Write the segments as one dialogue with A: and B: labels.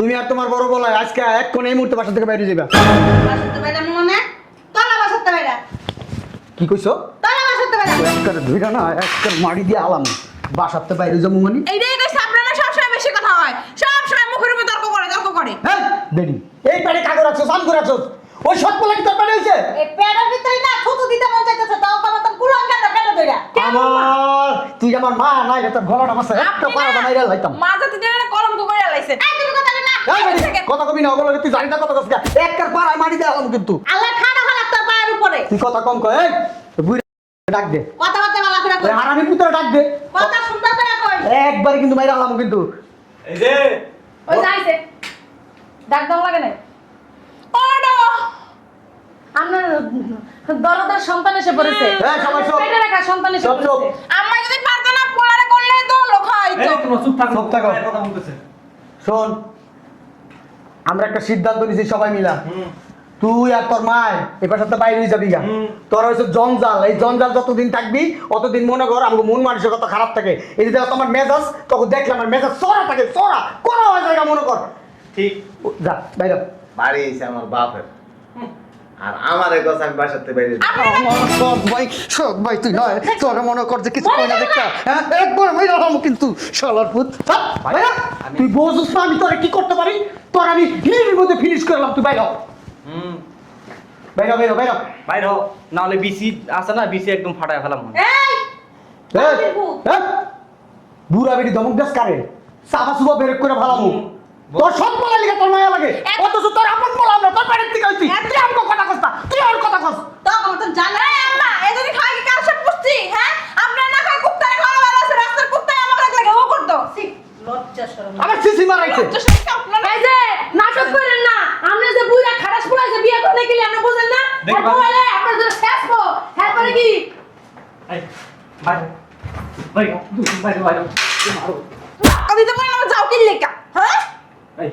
A: তুমি আর তোমার বড় বলাই আজকে এক কোণ এই মুহূর্তে বাসা থেকে বাইরে যাবা।
B: বাসাতে বাইরে মনে তোলা বাসাতে বাইরে
A: কি কইছো?
B: তোলা বাসাতে বাইরে
A: একবার ধুইরা না একবার মারি দিয়ে আলাম বাসাতে বাইরে যাবো মানে।
B: এইটাই কইছ আপনারা সবসময় বেশি কথা হয়, সবসময় মুখের উপর তর্ক করে।
A: হ্যাঁ বেডি এই পেটে কাগজ রাখছো সাম করে রাখছো ওই সব বলে কি তোর পেটে হইছে?
B: এই পেটের ভিতরে না থুতু দিতে মন চাইতেছে, তাও তোমার তো কুলান কেন পেটে ধইরা
A: আমার তুই আমার মা নাই রে তোর গলাটা মাসে একটা পাড়া বানাই রে লাইতাম।
B: মাথাতে দিয়ে কলঙ্ক করে লাইছেন। এই তুমি কথা বলে না
A: এই বেডি কথা কবি না ওগুলো তুই জানি না কথা কস একবার পাড়ায় মারি দিয়ে আলাম কিন্তু।
B: আল্লাহ ঠাড়া হলা তোর পায়ের উপরে।
A: তুই কথা কম কই এই বুইড়া ডাক দে
B: কথা বলতে ভালো করে কই,
A: হারামি পুত্র ডাক দে
B: কথা সুন্দর করে কই।
A: একবার কিন্তু মাইরা আলাম কিন্তু।
C: এই যে
B: ওই যাইছে ডাক দাও লাগে না ওডো
D: আপনার দরদার সন্তান এসে পড়েছে।
A: হ্যাঁ সবাই সব
D: পেটে রাখা সন্তান এসে
A: সব সব
D: পড়েছে।
B: আম্মা যদি পারতো না পোলারে করলে তো লোক হয়তো।
C: এই তোমরা চুপ থাকো
A: চুপ থাকো।
C: কথা বলতেছে।
A: শোন আমরা একটা সিদ্ধান্ত নিছি সবাই মিলা তুই আর তোর মায় এবার সাথে বাইরে যাবি গা তোর হচ্ছে জঞ্জাল এই জঞ্জাল যতদিন থাকবি অতদিন মনে কর আমাকে মন মানসিকতা খারাপ থাকে এই যে তোমার মেজাজ তখন দেখলাম আমার মেজাজ চড়া থাকে চড়া করা হয়ে যায় মনে কর
C: ঠিক
A: যা বাইরে
E: বাড়ি এসে আমার বাপের আর আমার এক কথা আমি বাসাতে বাইরে
A: সব ভাই তুই নয় তোর মনে কর যে কিছু কই না দেখা হ্যাঁ একবার মাইরা হলাম কিন্তু শালার পুত তুই বুঝছিস না আমি তোরে কি করতে পারি তোর আমি হিলির মধ্যে ফিনিশ করলাম তুই বাইরে বাইরে বাইরে বাইরে
C: বাইর হও, না হলে বিসি আছে না, বিসি একদম ফাটায় ফেলাম।
B: এই
A: বুড়া বেটি ধমক গাছ কারে সাফা সুবা বেরেক করে ভালামু তোর সব বলা লিখে তোর মায়া লাগে অথচ তোর আপন বলা আমরা তোর বাড়ির থেকে হইছি তুই আমাকে কথা কস না তুই আর কথা কস
B: তখন তো জানা আম্মা এই যদি খাই কি কার সব পুষ্টি হ্যাঁ আপনারা না খাই কুত্তারে খাওয়া ভালো আছে রাস্তার কুত্তায় আমাকে লাগে ও করতো লজ্জা শরম
A: আমার সিসি মারাইছে
B: লজ্জা শরম কি আপনারা
D: এই যে নাটক করেন না। আপনি যে বুইড়া খারাস পুরাইছে বিয়ে করতে গেলে আপনি বুঝেন না?
C: দেখি
D: আর বলে আপনার যে শেষবো তারপরে কি
C: এই বাইরে বাইরে বাইরে বাইরে মারো।
B: আমি তো মনে যাও কি লেখা হ্যাঁ
C: এই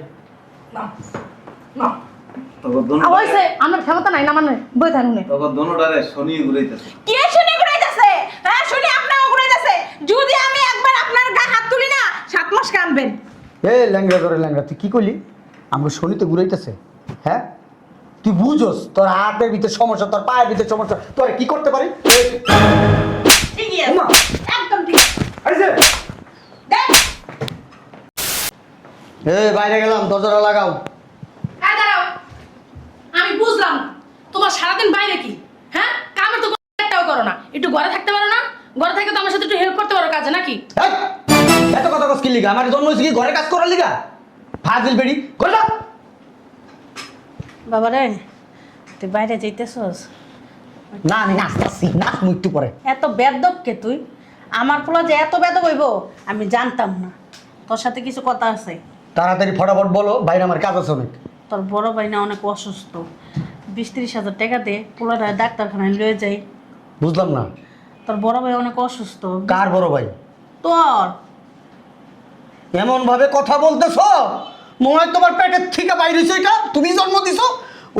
C: না না তোর
D: হইছে আমার ক্ষমতা নাই না মানে বই থাকুন
E: দোনোটারে শনি ঘুরাইতেছে
B: কে শুনে ঘুরাইতেছে হ্যাঁ শুনে আপনাও ঘুরাইতেছে যদি আমি একবার আপনার গায়ে হাত তুলি না 7 মাস কানবেন
A: এ ল্যাংড়া ধরে ল্যাংড়া তুই কি করলি আমরা শনিতে ঘুরাইতেছে হ্যাঁ তুই বুঝোস তোর হাতের ভিতরে সমস্যা তোর পায়ের ভিতরে সমস্যা তোর কি করতে পারি
B: ঠিকই আছে একদম ঠিক আছে দেখ
A: বাইরে গেলাম দরজাটা লাগাও
D: এই দাঁড়াও, আমি বুঝলাম না। তোমার সারাদিন বাইরে কি হ্যাঁ কামের তো একটাও করো না, একটু ঘরে থাকতে পারো না? ঘরে থেকে তো আমার সাথে একটু হেল্প করতে পারো কাজে নাকি?
A: এই, এত কথা কস কি লিগা আমার জন্ম হয়েছে কি ঘরে কাজ করার লিগা ফাজিল বেড়ি করে যা।
D: বাবা রে তুই বাইরে যাইতেছস?
A: না আমি নাচতাছি নাচ মৃত্যু পরে
D: এত বেদব কে তুই? আমার পোলা যে এত বেদব হইব আমি জানতাম না। তোর সাথে কিছু কথা আছে।
A: তাড়াতাড়ি ফটাফট বলো বাইরে আমার কাজ আছে অনেক
D: তোর বড় ভাই না অনেক অসুস্থ, 20-30 হাজার টাকা দে পোলাটা ডাক্তারখানায় লয়ে যাই।
A: বুঝলাম না
D: তোর বড় ভাই অনেক অসুস্থ।
A: কার বড় ভাই
D: তোর
A: এমন ভাবে কথা বলতেছো মনে হয় তোমার পেটের থেকে বাইরে হয়েছে ওইটা তুমি জন্ম দিছো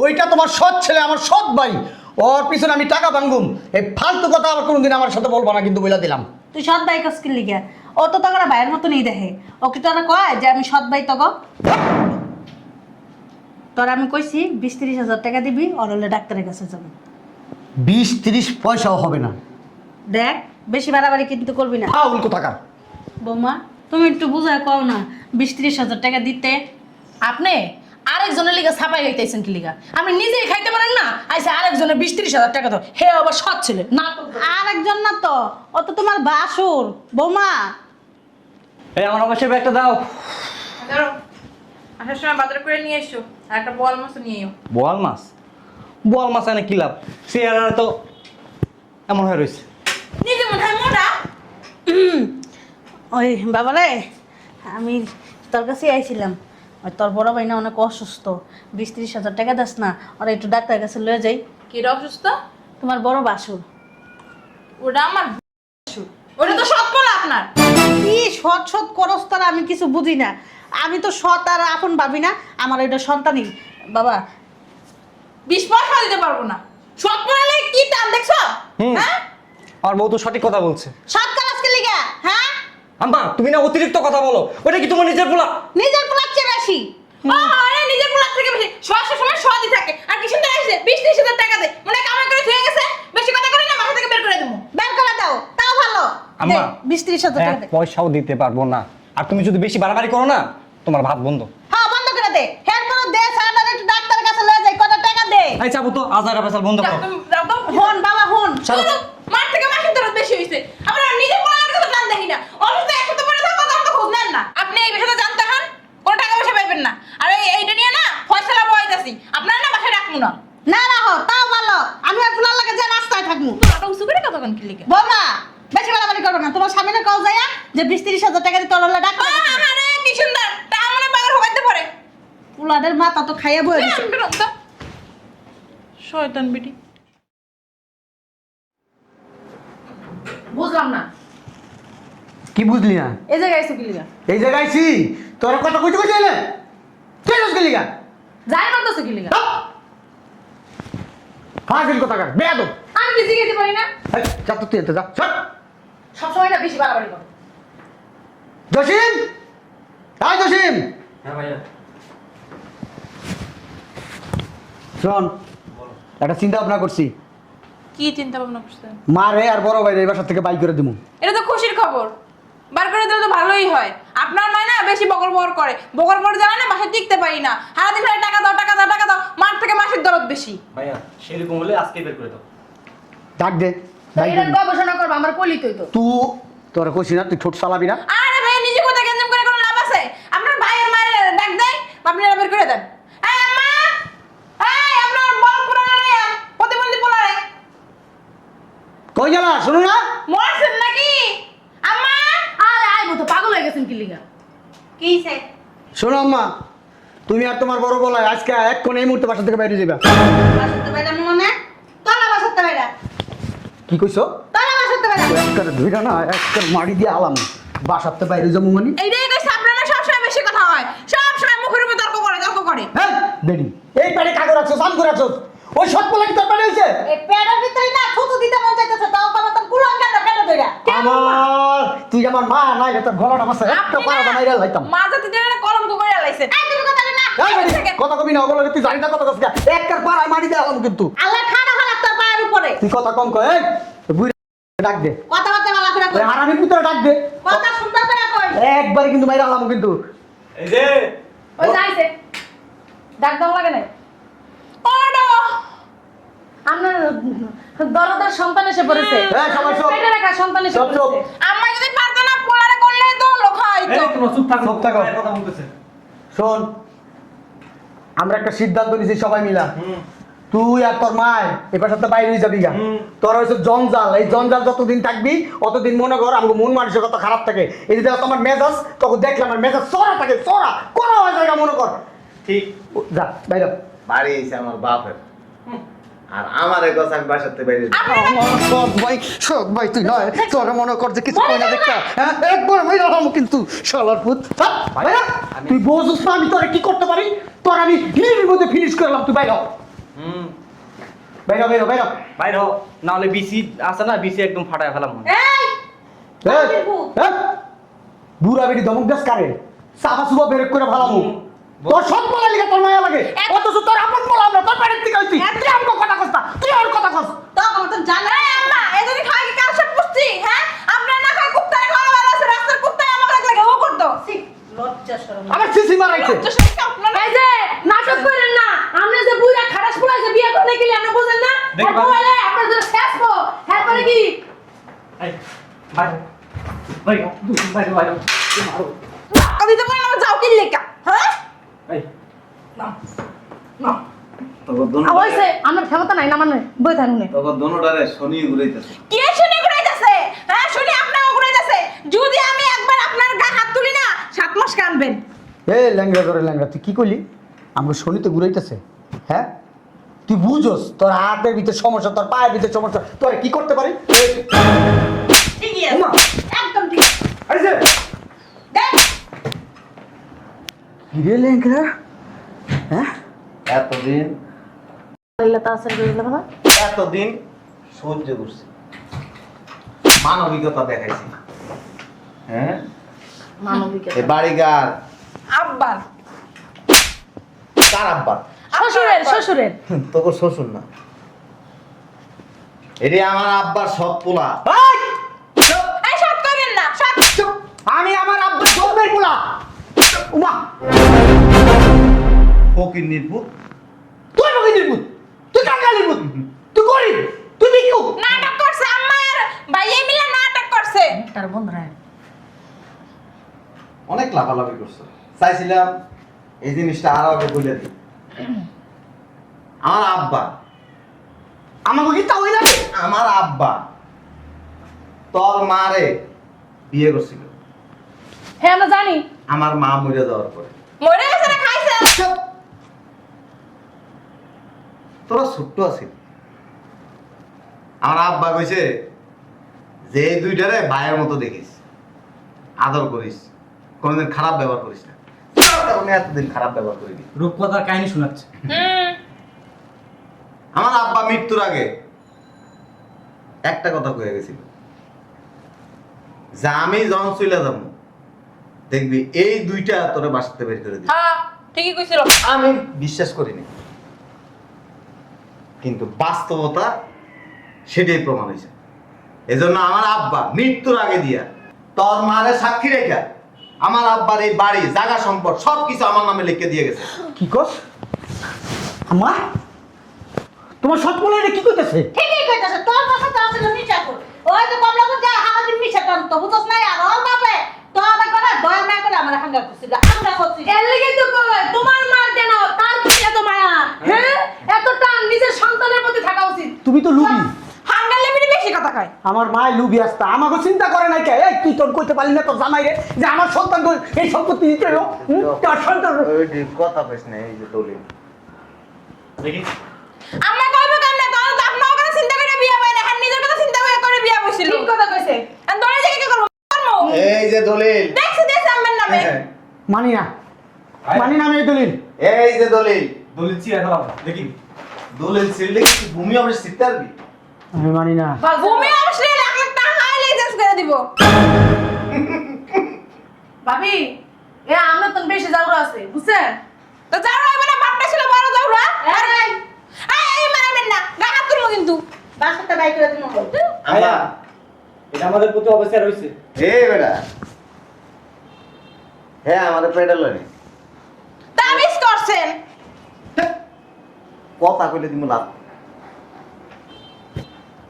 A: ওইটা তোমার সৎ ছেলে আমার সৎ ভাই ওর পিছনে আমি টাকা ভাঙ্গুম এই ফালতু কথা আবার কোনোদিন আমার সাথে বলবো না কিন্তু বলে দিলাম
D: তুই সৎ ভাই কাজ কিনলি গিয়া ও তো তোর ভাইয়ের মতো নেই দেখে। ওকে তোরা কয় যে আমি সৎ ভাই তক তোর আমি কইছি 20-30 হাজার টাকা দিবি ওর হলে ডাক্তারের কাছে যাবো।
A: 20-30 পয়সাও হবে না
D: দেখ বেশি বাড়াবাড়ি কিন্তু করবি না।
A: ফাউল কোথাকার
D: বৌমা তুমি একটু বুঝায় কও না 20-30 হাজার টাকা দিতে। আপনি আরেকজনের লিগা ছাপাই গাইতেছেন কি লিগা? আপনি নিজেই খাইতে পারেন না, আইসা আরেকজনের 20-30 হাজার টাকা তো হে আবার সৎ ছেলে না। আরেকজন না তো ও তো তোমার বাসুর বৌমা।
C: এই আমার অবশ্যই ব্যাগটা দাও।
B: ধরো আসার সময় বাজার করে নিয়ে এসো আর একটা বল মাছ নিয়ে এও
C: বোয়াল মাছ, বোয়াল মাছ এনে কি লাভ? চেহারা তো এমন হয়ে রয়েছে।
B: নিজে মনে হয় মোটা
D: ওই বাবারে আমি তোর কাছে আইছিলাম, ওই তোর বড় ভাই না অনেক অসুস্থ, 20-30 হাজার টাকা দাস না ওরা একটু ডাক্তারের কাছে লয়ে যাই।
B: কি অসুস্থ?
D: তোমার বড় বাসুর।
B: ওটা আমার ওটা তো সৎ বলা আপনার
D: কি সৎ সৎ করস তারা আমি কিছু বুঝি না। আমি তো সৎ আর আপন ভাবি না, আমার ওইটা সন্তানই। বাবা
B: 20 পয়সা দিতে পারবো না। সৎ বলালে কি দাম দেখছো? হ্যাঁ
C: আমার বউ তো সঠিক কথা বলছে।
B: সৎ কাজকে লিগা হ্যাঁ
C: আম্মা তুমি না অতিরিক্ত কথা বলো, ওটা কি তোমার নিজের পোলা?
B: নিজের পোলার চেয়ে বেশি আরে নিজের পোলার থেকে বেশি সব সময় সদি থাকে আর কি সুন্দর আসছে 20-30 হাজার টাকা দে মনে কামাই করে থুয়ে গেছে বেশি কথা করি না মাথা থেকে বের করে দেবো বের করে দাও তাও ভালো
C: আম্মা
D: 20-30 হাজার টাকা দে
C: পয়সাও দিতে পারবো না, আর তুমি যদি বেশি বাড়াবাড়ি করো না তোমার ভাত বন্ধ।
B: হ্যাঁ বন্ধ করে দে এরপর দে সারা একটু ডাক্তারের কাছে লয়ে যাই কত টাকা দে
C: এই চাবো তো আজারা পেশাল বন্ধ করো।
B: হন বাবা হন
C: চলো।
B: মার থেকে মাসের দরদ বেশি হইছে আমরা নিজের পোলার কথা জান দেখি না অসুস্থ একসাথে পড়ে থাকো তার তো খোঁজ নেন না আপনি এই বিষয়টা জানতে হন কোন টাকা পয়সা পাইবেন না আর এইটা নিয়ে না ফয়সালা বইতাছি আপনারা না বাসায় রাখমু না
D: না না হো তাও ভালো আমি আর ফুলার লাগে যে রাস্তায় থাকবো
B: তোরা উসু করে কথা কোন কি লিখে
D: বৌমা বেশি বাড়াবাড়ি করবে না তোমার স্বামীর কাউ যাইয়া যে 20-30 হাজার টাকা দিয়ে তোর হলে ডাক্তার
B: আরে কি সুন্দর তা মনে বাগর হইতে পারে
D: ফুলাদের মাথা তো খাইয়া বই দিছে
B: শয়তান বিটি
D: বুঝলাম না
A: কি বুঝলি না?
D: এই জায়গায় এসে গিলিগা
A: এই জায়গায় আইছি তোর কথা কইতে কইতে এলে কেন গেলি গা?
D: যাই না তো গিলিগা
A: ফাজিল কথা কার বেয়াদব।
D: আমি কি জিগাইতে পারি না
A: এই, যা তো তুই এতে যা চল।
D: সব সময় না বেশি বাড়াবাড়ি করো
A: জসিম, হাই জসিম।
C: হ্যাঁ ভাইয়া।
A: শোন, একটা চিন্তা ভাবনা করছি।
B: কি চিন্তা ভাবনা করছেন
A: মারে আর বড় ভাই এই বাসা থেকে বাই করে দিমু।
B: এটা তো খুশির খবর বার করে দিলে তো ভালোই হয় আপনার নয় না বেশি বকর বকর করে বকর বকর জানা না বাসায় টিকতে পারি না সারাদিন খালি টাকা দাও টাকা দাও টাকা দাও মার থেকে মাসের দরদ বেশি
C: ভাইয়া সেরকম হলে আজকে বের করে দাও।
A: ডাক দে। বাই
D: এটা
A: করে।
D: গবেষণা করবা আমার কলি তুই তো
A: তুই তোরা কইছি না তুই ঠোঁট চালাবি না।
B: আরে ভাই নিজে কোথায় গেঞ্জাম করে কোনো লাভ আছে আপনার ভাইয়ের মায়ের ডাক দেয় আপনারা বের করে দেন এই আম্মা এই আপনার বল পুরানো লইয়া প্রতিবন্ধী পোলারে
A: কই গেলা শুনো না?
B: মরছেন নাকি আম্মা
D: আরে আইবো তো পাগল হয়ে গেছেন কিলিগা
B: কি সে
A: শোনো আম্মা, তুমি আর তোমার বড় বলাই আজকে এক কোণে এই মুহূর্তে বাসা থেকে বাইরে যাবে।
D: বাসাতে বাইরা মনে তোলা বাসাতে বাইরা
A: কি কইছো?
D: তোলা বাসাতে বাইরা
A: একবার ধুইরা না একবার মারি দিয়ে আলাম বাসাতে বাইরে যাবো মানে।
B: এইটাই কইছে আপনারা সবসময় বেশি কথা হয় সবসময় মুখের উপর তর্ক করে
A: হ্যাঁ বেডি এই পেটে কাগজ রাখছো সাম করে রাখছো ওই সব পোলা কি তোর পেটে হইছে?
D: এই পেড়ার ভিতরে না থুতু দিতে মন চাইতেছে তাও বাবা তোর কুলান কেন পেড়া ধইরা
A: আমার তুই আমার মা নাই রে তোর গলাটা মাসে একটা পাড়া মাইরা লাইতাম।
B: মা জাতি দিয়ে কলঙ্ক করে লাইছে
D: এই তুমি কথা বলে না
A: এই বেডি কথা কবি না ওগুলো তুই জানি না কথা কইছিস একবার পাড়ায় মারি দিয়ে আলাম কিন্তু
D: আল্লাহ ঠাড়া হলা তোর পায়ের উপরে
A: তুই কথা কম কই এই বুইরা ডাক দে
D: কথাবার্তা ভালো করে কই
A: ওই হারামি পুত্র ডাক দে
D: কথা সুন্দর করে কই
A: একবারে কিন্তু মাইরা আলাম কিন্তু।
C: এই যে
D: ওই যাইছে ডাক দাও লাগে না
B: ওডো
D: আপনার দরদার সন্তান এসে পড়েছে
A: এই সবাই চুপ।
D: পেটে রাখা সন্তান এসে
A: চুপ, চুপ।
D: পড়েছে
B: আম্মা যদি পারতো না পোলারে করলে তো লোক হয়তো
C: এই তোমরা চুপ থাকো।
A: চুপ থাকো।
C: ভাইয়া কথা বলতেছে।
A: শোন, আমরা একটা সিদ্ধান্ত নিয়েছি সবাই মিলা তুই আর তোর মায় এবার সাথে বাইরে হয়ে যাবি গা। তোর হয়েছে জঞ্জাল, এই জঞ্জাল যতদিন থাকবি অতদিন মনে কর আমাকে মন মানুষের কত খারাপ থাকে। এই যে দেখো তোমার মেজাজ তখন দেখলাম আমার মেজাজ চড়া থাকে চড়া কোনো হয় জায়গা মনে কর।
C: ঠিক।
A: ও, যা বাইরে
E: বাড়ি এসে আমার বাপের আর আমার এই কথা আমি বাসার থেকে বাইরে
A: সব ভাই তুই নয় তোর মনে কর যে কিছু কই না দেখা হ্যাঁ একবার মাইরা হলাম কিন্তু শালার পুত ভাইরা তুই বুঝছিস না আমি তোরে কি করতে পারি তোর আমি মিনিটের মধ্যে ফিনিশ করলাম তুই বাইরে বাইরে বাইরে বাইরে
C: বাইর হও, না হলে বিসি আছে না বিসি একদম ফাটায় ফেলাম।
D: এই
A: বুড়া বেটি ধমক দেশ কারে সাফা সুবা বেরেক করে ভালামু তোর সব বলা লিখে তোর মায়া লাগে অথচ তোর আপন বলা আমরা তোর পেটের থেকে হইছি তুই আমগো কথা কস না তুই আর কথা কস
D: তো আমার তো জানা
B: এই আম্মা এদিকে খাই কি কার সব পুষছি হ্যাঁ আপনারা না খাই কুত্তারে খাওয়া ভালো আছে রাস্তার কুত্তায় আমাকে লাগে ও করতো
D: লজ্জা শরম
A: আমার সিসি মারাইছে
B: আপনারা
D: এই যে নাটক করেন না আমরা যে বুইরা খারাস পুরাইছে বিয়ে করতে গেলে আপনি বুঝেন না
C: দেখবা।
D: বলে আপনার যে শেষবো তারপরে কি
C: এই ভাই ভাই ভাই ভাই
B: আমি তো বললাম যাও কি লেখা হ্যাঁ
C: এই না না তোর
D: হইছে আমার ক্ষমতা নাই না মানে বই থাকুন
E: তখন দোনোটারে শনি ঘুরাইতেছে
B: কে শুনি ঘুরাইতেছে হ্যাঁ শুনি আপনাও ঘুরাইতেছে যদি আমি একবার আপনার গায়ে হাত তুলি না 7 মাস কানবেন
A: এ ল্যাংড়া করে ল্যাংড়া তুই কি করলি আমাকে শনিতে ঘুরাইতেছে হ্যাঁ তুই বুঝোস তোর হাতের ভিতরে সমস্যা তোর পায়ের ভিতরে সমস্যা তোর কি করতে পারি
B: ঠিকই
A: ওমা।
B: আছে একদম ঠিক আছে
A: আইছে
B: দেখ
A: কি রে ল্যাংড়া হ্যাঁ
E: এতদিন
D: আল্লাহ তাআলা বলে বাবা
E: এতদিন সহ্য করছি মানবিকতা দেখাইছি হ্যাঁ
D: মানবিকতা
E: এই বাড়িঘর
B: আব্বার
E: কার আব্বা?
D: শ্বশুরের শ্বশুরের
E: তোকে শ্বশুর না, এটি আমার আব্বার সব পোলা।
A: এই!
B: এই সব কইবেন না সব
A: চুপ! আমি আমার আব্বা জন্মের পোলা। উমা!
E: ফকির নির্ভুত।
A: তুই আমাকে নির্বুত, তুই কাঙ্গাল নির্বুত, তুই গরিব, তুই ভিক্ষুক।
B: নাটক করছে আম্মা আর ভাইয়ে মিলে নাটক করছে।
D: তার বন্ধুরা
E: অনেক লাফালাফি করছো, চাইছিলাম এই জিনিসটা আরো আগে বলে দিই। আমার আব্বা,
A: আমাকে কি তাও লাগে?
E: আমার আব্বা তোর মারে বিয়ে করছিল
D: হ্যাঁ আমরা জানি।
E: আমার মা মরে যাওয়ার পরে।
B: মরে গেছে না খাইছে?
E: চুপ! তোরা ছোট্ট আছিস। আমার আব্বা কইছে যে এই দুইটারে ভাইয়ের মতো দেখিস, আদর করিস, কোনোদিন খারাপ ব্যবহার করিস না। তার কারণে এতদিন খারাপ ব্যবহার করিনি।
C: রূপকথার কাহিনী শোনাচ্ছে।
E: আমার আব্বা মৃত্যুর আগে একটা কথা কয়ে গেছিল যে আমি যখন চলে যাবো দেখবি এই দুইটা তোরে বাসাতে বের করে দিবি।
B: হ্যাঁ ঠিকই কইছিল।
E: আমি বিশ্বাস করিনি, কিন্তু বাস্তবতা সেটাই প্রমাণ হয়েছে। এজন্য আমার আব্বা মৃত্যুর আগে দিয়া তোর মারে সাক্ষী রেখা আমার আব্বার এই বাড়ি জায়গা সম্পদ সবকিছু আমার নামে লিখে দিয়ে গেছে।
A: কি কস? আমার তোমার সৎ বলে এটা কি কইতেছে?
F: ঠিকই কইতাছে, তোর কথা তো আসলে মিছা কর। ওই যে কমলাপুর যা আমাদের মিছা টান তো বুঝছ নাই, আর ওর বাপে তো আমার কথা দয়া না করে আমার হাঙ্গা করছিল, আমরা করছি।
D: এর লাগেই তো কই তোমার মা কেন তার প্রতি এত মায়া, হ্যাঁ এত টান নিজের সন্তানের প্রতি থাকা উচিত।
A: তুমি তো লুবি।
B: হাঙ্গার লেবিনি বেশি কথা কয়।
A: আমার মা লুবি আসতা, আমাকে চিন্তা করে নাই কে? এই তুই তোর কইতে পারলি না তোর জামাই রে যে আমার সন্তান এই সম্পত্তি দিতে হলো? তার সন্তান
E: কথা কইস না, এই যে দলিল
C: দেখি
B: আম্মা কইবো কেমনে? তখন তো আপনার কথা চিন্তা করে বিয়া পাই না, হ্যাঁ নিজের কথা চিন্তা করে বিয়া বইছিল।
D: ঠিক কথা কইছে।
B: আর দড়ি থেকে কি করব? করব।
E: এই যে দলিল,
B: দেখছি আম্মার নামে।
A: মানি না, মানি না আমি এই দলিল।
E: এই যে দলিল,
C: দলিল চিরা খেলাম দেখি।
E: দলিল ছিললে কি ভূমি অফিস শিখতে পারবি?
A: আমি মানি না।
B: ভূমি অবশ্যই লাখ লাখ টাকা লাইসেন্স করে দিব।
D: ভাবি এ আমরা তো বেশি যাওরা আছে বুঝছেন?
B: তো যাও রাইবে না, বাপটা ছিল বড় যাওরা। এই মারবেন না, গা হাত তুলবো কিন্তু।
F: বাসাতে বাই করে দিন বল।
E: আমরা
C: এটা আমাদের প্রতি অবস্থায় রয়েছে।
E: হে বেটা, হ্যাঁ আমাদের পেডাল নেই,
B: তাবিজ করছেন।
E: কথা কইলে দিমু লাভ।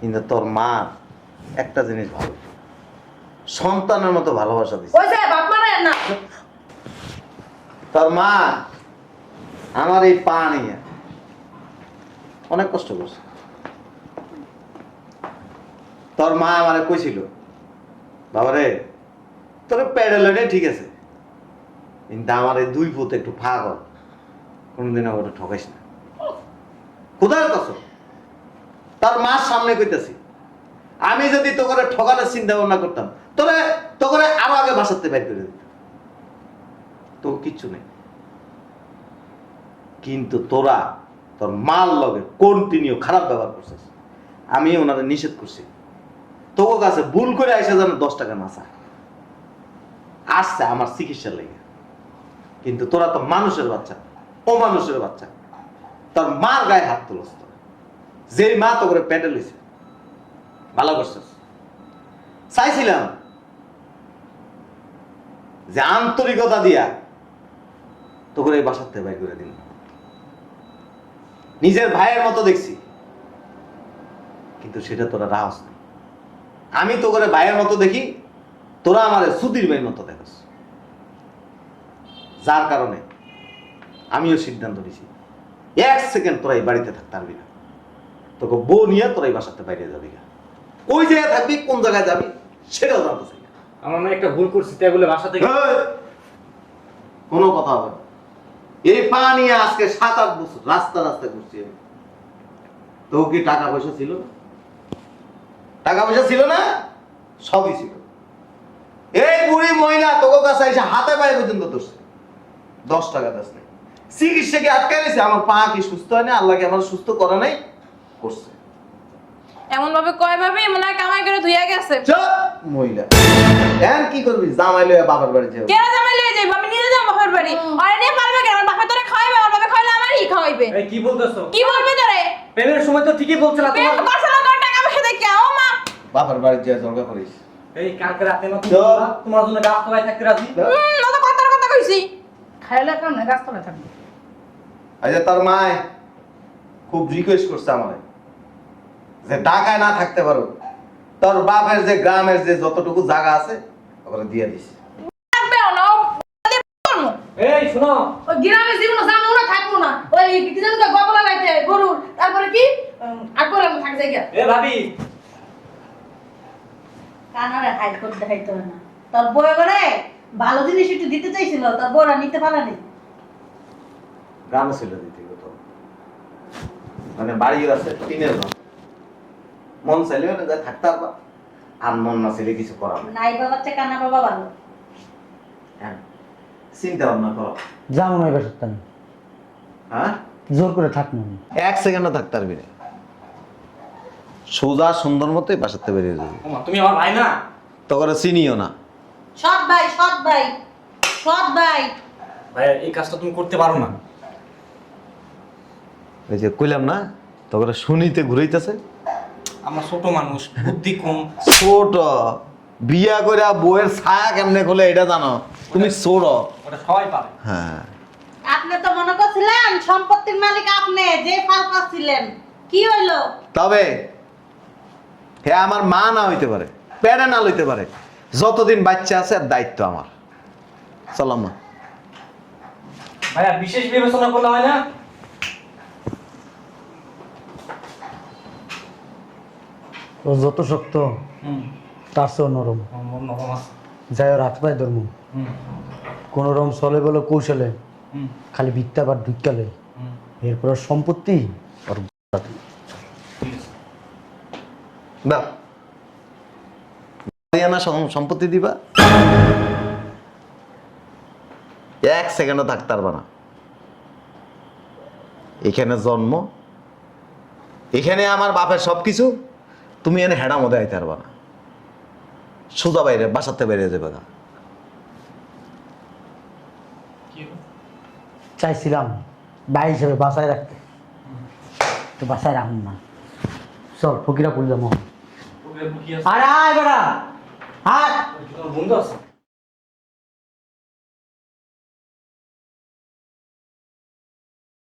E: কিন্তু তোর মা একটা জিনিস ভালো, সন্তানের মতো ভালোবাসা দিছে।
D: ওই যে বাপ মারা না।
E: তোর মা আমার এই পা নিয়ে অনেক কষ্ট করছে। তোর মা আমারে কইছিল, বাবারে তোর প্যাডেলটা ঠিক আছে, কিন্তু আমার এই দুই পুত একটু ফাঁক হল, কোনোদিন আমার ঠকাইস না। কোথায় কছ? তার মার সামনে কইতাছি, আমি যদি তোকে ঠকানোর চিন্তা ভাবনা করতাম তোকে আরো আগে বাসাতে বের করে দিতাম, তো কিচ্ছু নেই। কিন্তু তোরা তোর মাল লগে কন্টিনিউ খারাপ ব্যবহার করছিস। আমি ওনারে নিষেধ করছি, তোর কাছে ভুল করে আইসা যেন 10 টাকা না চায়, আসছে আমার চিকিৎসার লেগে। কিন্তু তোরা তো মানুষের বাচ্চা, ও মানুষের বাচ্চা, তোর মার গায়ে হাত তুলস। যেই মা তো করে প্যাডেল হয়েছে, ভালো করছিস। চাইছিলাম যে আন্তরিকতা দিয়া তোকে এই বাসাতে বাইর করে দিন, নিজের ভাইয়ের মতো দেখছি, কিন্তু সেটা তোরা রাহস না। আমি তো করে ভাইয়ের মতো দেখি, তোরা আমার সুধীর ভাইয়ের মতো দেখস, যার কারণে আমিও সিদ্ধান্ত নিছি 1 সেকেন্ড তোরা এই বাড়িতে থাকতে পারবি না। তোকে বউ নিয়ে তোরা এই বাসাতে বাইরে যাবি না। ওই জায়গায় থাকবি, কোন জায়গায় যাবি সেটাও জানতে চাই না।
C: আমরা না একটা ভুল করছি তাই বলে বাসা থেকে
E: এই, কোনো কথা হবে না। এই পা নিয়ে আজকে 7-8 বছর রাস্তা ঘুরছি আমি। তো কি টাকা পয়সা ছিল না? টাকা পয়সা ছিল না, সবই ছিল। এই বুড়ি মহিলা তোকে কাছে এসে হাতে পায়ে পর্যন্ত ধরছে, 10 টাকা দাস নেই। চিকিৎসা কি আটকে গেছে? আমার পা কি সুস্থ হয় না? আল্লাহ কি আমার সুস্থ করে নাই? করছে।
B: এমন ভাবে কয় ভাবে মনে হয় কামাই করে ধুইয়া গেছে।
E: চুপ মহিলা, এখন কি করবি? জামাই লইয়া বাবার বাড়ি যাও।
B: কেন জামাই লয়ে যাইব? আমি নিজে যাবো বাপের বাড়ি। আর নিয়ে পারবে কেন? বাপে তোরে খাওয়াইবে, আর বাপে খাওয়াইলে আমার হইবে।
C: এই কি বলতেছো?
B: কি বলবে তোরে?
C: প্রেমের সময় তো ঠিকই বলছিলা
B: প্রেম
C: তোমার।
B: করছ না তোর টাকা পয়সা দেখে ও মা।
E: বাবার বাড়ি যা ঝগড়া করিস।
C: এই কালকে রাতে না
E: তো?
C: তোমার জন্য গাছ তলায় থাকতে রাজি।
B: ও তো কথার কথা কইছি।
D: খাইলে কাম না গাছতলায় থাকবে।
E: আচ্ছা তোর মায় খুব রিকোয়েস্ট করছে আমারে যে ঢাকায় না থাকতে পারো, তোর বাপের যে গ্রামের যে যতটুকু জায়গা আছে ওগুলো দিয়ে দিস।
B: থাকবেও না ও ওদের করমু।
C: এই শোনো,
D: ওই গ্রামের জীবনে যাবো না থাকবো না। ওই কি জানো গবলা লাইতে গরুর তারপরে কি আর করে আমি থাক যাই গা।
C: এ ভাবি
F: কানারে হাইড করে দেখাইতে হয় না। তোর বই করে ভালো জিনিস একটু দিতে চাইছিল, তোর বউরা নিতে পারেনি।
E: গ্রামে ছিল দিতে তো মানে বাড়িও আছে টিনের ঘর, মন চাইলেও না যায় থাকতে পারবা, আর মন না চাইলে কিছু করার নেই।
F: নাই বাবার চেয়ে কানা বাবা ভালো।
E: হ্যাঁ চিন্তা ভাবনা করো।
A: যাবো না এবার সত্যি আমি
E: হ্যাঁ
A: জোর করে থাকবো আমি।
E: এক সেকেন্ডও থাকতে পারবি না, সোজা সুন্দর মতোই বাসাতে বেরিয়ে যাবি।
C: ওমা তুমি আমার ভাই না?
E: তখন চিনিও না।
F: সৎ ভাই, সৎ ভাই, সৎ ভাই।
C: ভাই এই কাজটা তুমি করতে পারো না।
E: এই যে কইলাম না তখন শুনিতে ঘুরাইতেছে।
C: আমরা ছোট মানুষ, বুদ্ধি কম।
E: ছোট বিয়া করে বউয়ের ছায়া কেমনে খোলে এটা জানো তুমি? ছোট
C: ওটা সবাই পারে।
E: হ্যাঁ
F: আপনি তো মনে করছিলেন সম্পত্তির মালিক আপনি, যে ফাল পাচ্ছিলেন। কি হইলো?
E: তবে হে আমার মা না হইতে পারে, পেড়ে না লইতে পারে, যতদিন বাচ্চা আছে আর দায়িত্ব আমার। চলাম মা।
C: ভাইয়া বিশেষ বিবেচনা করলে হয় না?
A: ও যত শক্ত
C: হুম,
A: তার চেয়েও নরম।
C: মন নরম আছে।
A: যাই ওর হাত পায়ে ধর্ম
C: হুম,
A: কোনো রকম চলে বলে কৌশলে
C: হুম,
A: খালি ভিত্তা বা ঢুকালে
C: হুম,
A: এরপর ওর সম্পত্তি ওর
C: ঠিক আছে।
E: দাও না সম্পত্তি দিবা, এক সেকেন্ডও থাকতে পারবা না। এখানে জন্ম, এখানে আমার বাপের সবকিছু, তুমি এনে হেডা মধ্যে আইতে পারবা না। সোজা বাইরে বাসাতে বাইরে যাবে না।
C: কি হলো?
A: চাইছিলাম ভাই হিসেবে বাসায় রাখতে, তো বাসায় রাখুন না। চল ফকিরা করলাম
C: ওকে কি আছে?
A: আরে আয় বেড়া আয়।
C: তোমার বন্ধু আছে?